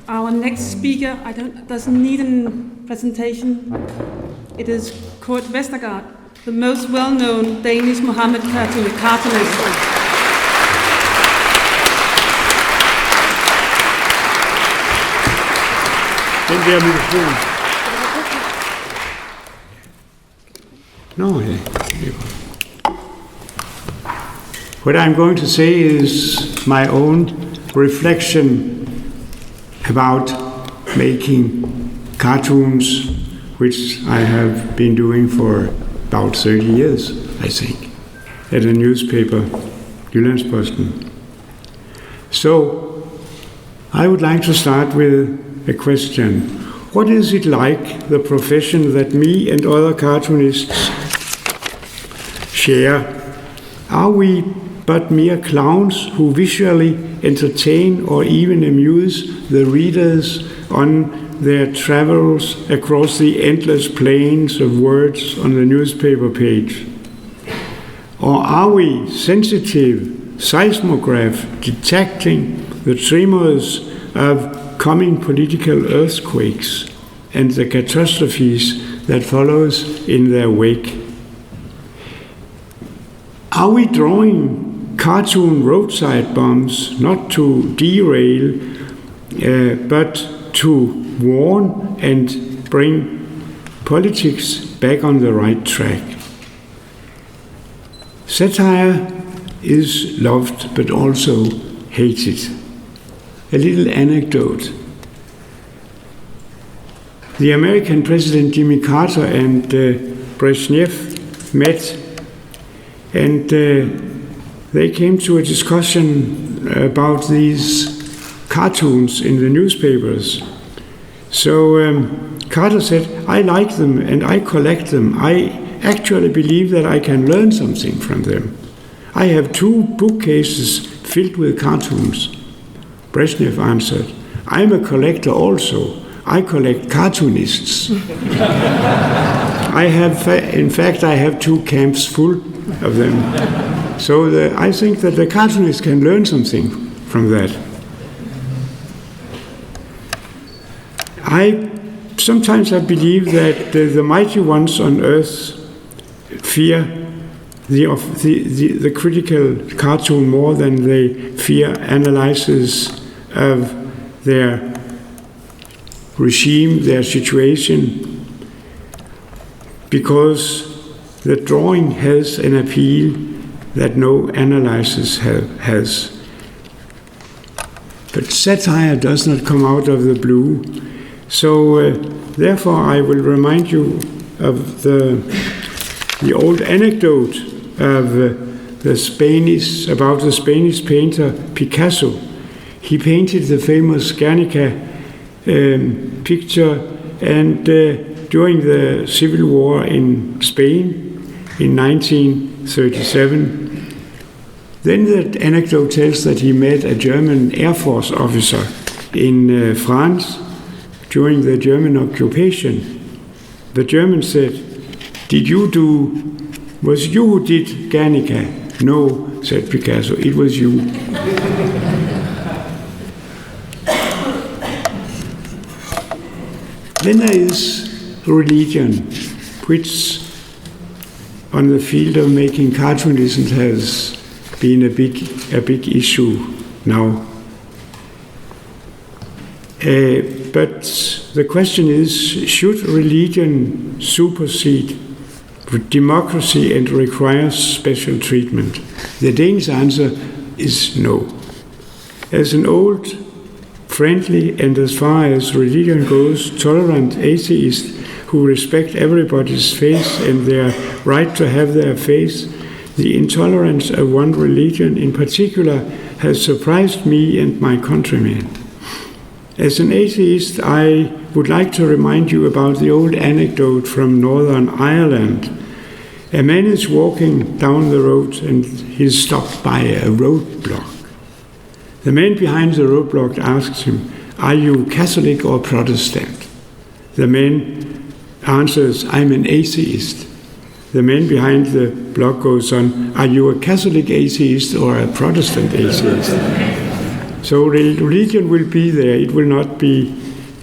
Our next speaker doesn't need a presentation. It is Geert Westergaard, the most well-known Danish Muhammed cartoonist. Den der mikrofon. No, what I'm going to say is my own reflection about making cartoons, which I have been doing for about 30 years, I think, at a newspaper, Jyllandsposten. So, I would like to start with a question. What is it like, the profession that me and other cartoonists share? Are we but mere clowns who visually entertain or even amuse the readers on their travels across the endless plains of words on the newspaper page? Or are we sensitive seismograph detecting the tremors of coming political earthquakes and the catastrophes that follows in their wake? Are we drawing cartoon roadside bombs not to derail, but to warn and bring politics back on the right track? Satire is loved but also hated. A little anecdote. The American President Jimmy Carter and Brezhnev met, and they came to a discussion about these cartoons in the newspapers. So Carter said, I like them and I collect them. I actually believe that I can learn something from them. I have 2 bookcases filled with cartoons. Brezhnev answered, I'm a collector also. I collect cartoonists. In fact, I have 2 camps full of them. So I think that the cartoonists can learn something from that. Sometimes I believe that the mighty ones on earth fear the critical cartoon more than they fear analysis of their regime, their situation, because the drawing has an appeal that no analysis has. But satire does not come out of the blue. So therefore I will remind you of the old anecdote of the Spanish painter Picasso. He painted the famous Guernica picture, and during the Civil War in Spain in 1937, then the anecdote tells that he met a German Air Force officer in France during the German occupation. The German said, was you who did Guernica? No, said Picasso, it was you. Then there is religion, which on the field of making cartoonism has been a big issue now. But the question is, should religion supersede democracy and require special treatment? The Danish answer is no. As an old, friendly, and as far as religion goes, tolerant atheist who respect everybody's faith and their right to have their faith, the intolerance of one religion in particular has surprised me and my countrymen. As an atheist, I would like to remind you about the old anecdote from Northern Ireland. A man is walking down the road and he's stopped by a roadblock. The man behind the roadblock asks him, "Are you Catholic or Protestant?" The man answers, "I'm an atheist." The man behind the block goes on, "Are you a Catholic atheist or a Protestant atheist?" So religion will be there. It will not be.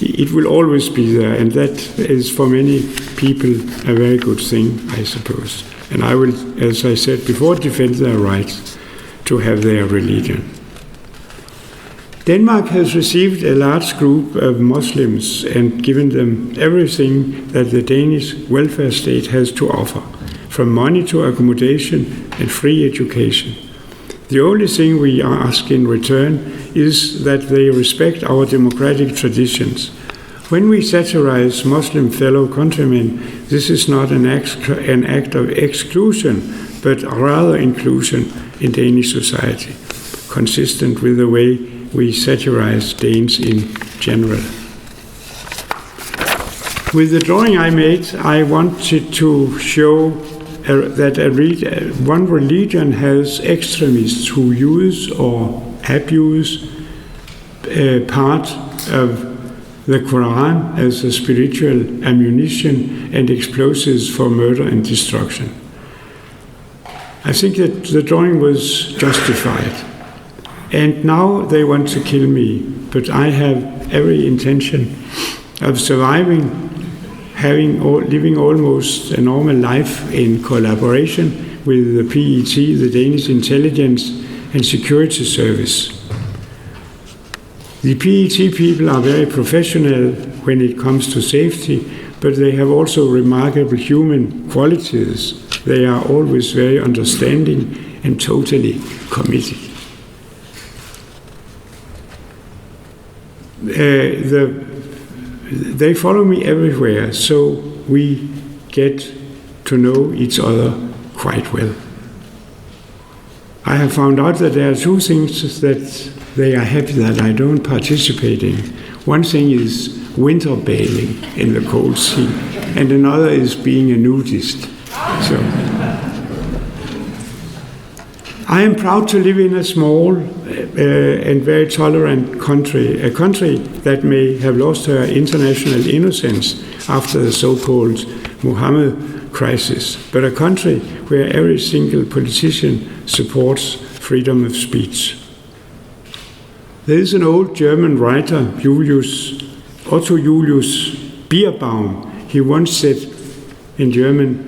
It will always be there, and that is for many people a very good thing, I suppose. And I will, as I said before, defend their rights to have their religion. Denmark has received a large group of Muslims and given them everything that the Danish welfare state has to offer, from money to accommodation and free education. The only thing we ask in return is that they respect our democratic traditions. When we satirize Muslim fellow countrymen, this is not an act of exclusion, but rather inclusion in Danish society, consistent with the way we satirize Danes in general. With the drawing I made, I wanted to show that one religion has extremists who use or abuse part of the Quran as a spiritual ammunition and explosives for murder and destruction. I think that the drawing was justified. And now they want to kill me, but I have every intention of surviving, living almost a normal life in collaboration with the PET, the Danish Intelligence and Security Service. The PET people are very professional when it comes to safety, but they have also remarkable human qualities. They are always very understanding and totally committed. They follow me everywhere, so we get to know each other quite well. I have found out that there are two things that they are happy that I don't participate in. One thing is winter bathing in the cold sea, and another is being a nudist. So I am proud to live in a small and very tolerant country, a country that may have lost her international innocence after the so-called Muhammed crisis, but a country where every single politician supports freedom of speech. There is an old German writer, Otto Julius Bierbaum. He once said in German,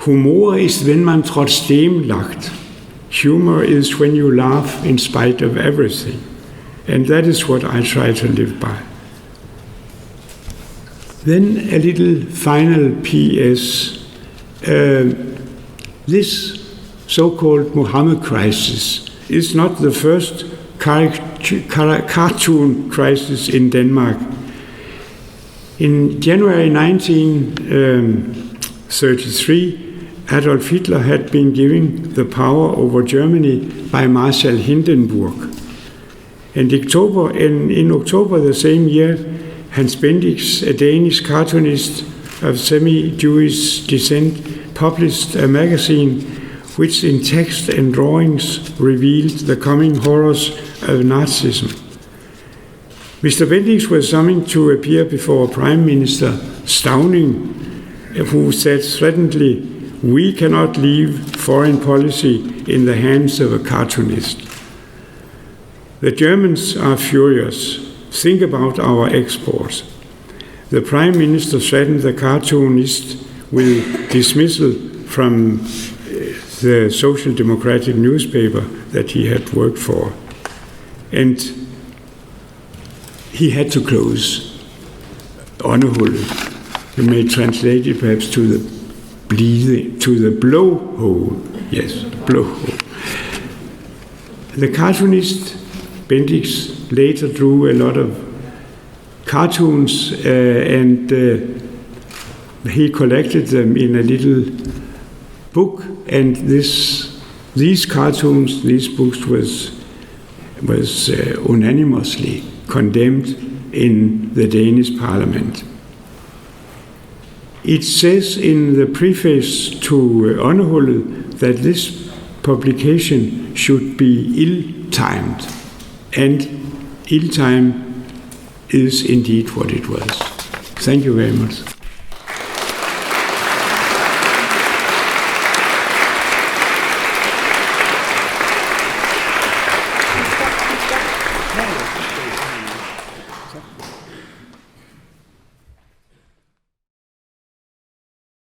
"Humor ist, wenn man trotzdem lacht. Humor is when you laugh in spite of everything." And that is what I try to live by. Then a little final PS. This so-called Muhammed crisis is not the first cartoon crisis in Denmark. In January 1933, Adolf Hitler had been given the power over Germany by Marshal Hindenburg. And in October the same year, Hans Bendix, a Danish cartoonist of semi-Jewish descent, published a magazine which in text and drawings revealed the coming horrors of Nazism. Mr. Bendix was summoned to appear before Prime Minister Stauning, who said threateningly, "We cannot leave foreign policy in the hands of a cartoonist." The Germans are furious. Think about our exports. The Prime Minister threatened the cartoonist with dismissal from the Social Democratic newspaper that he had worked for. And he had to close Åndehullet. You may translate it perhaps to the blowhole. Yes, blowhole. The cartoonist Bendix later drew a lot of cartoons and he collected them in a little book, and these cartoons, these books was unanimously condemned in the Danish Parliament. It says in the preface to Åndehullet that this publication should be ill-timed, and ill-time is indeed what it was. Thank you very much.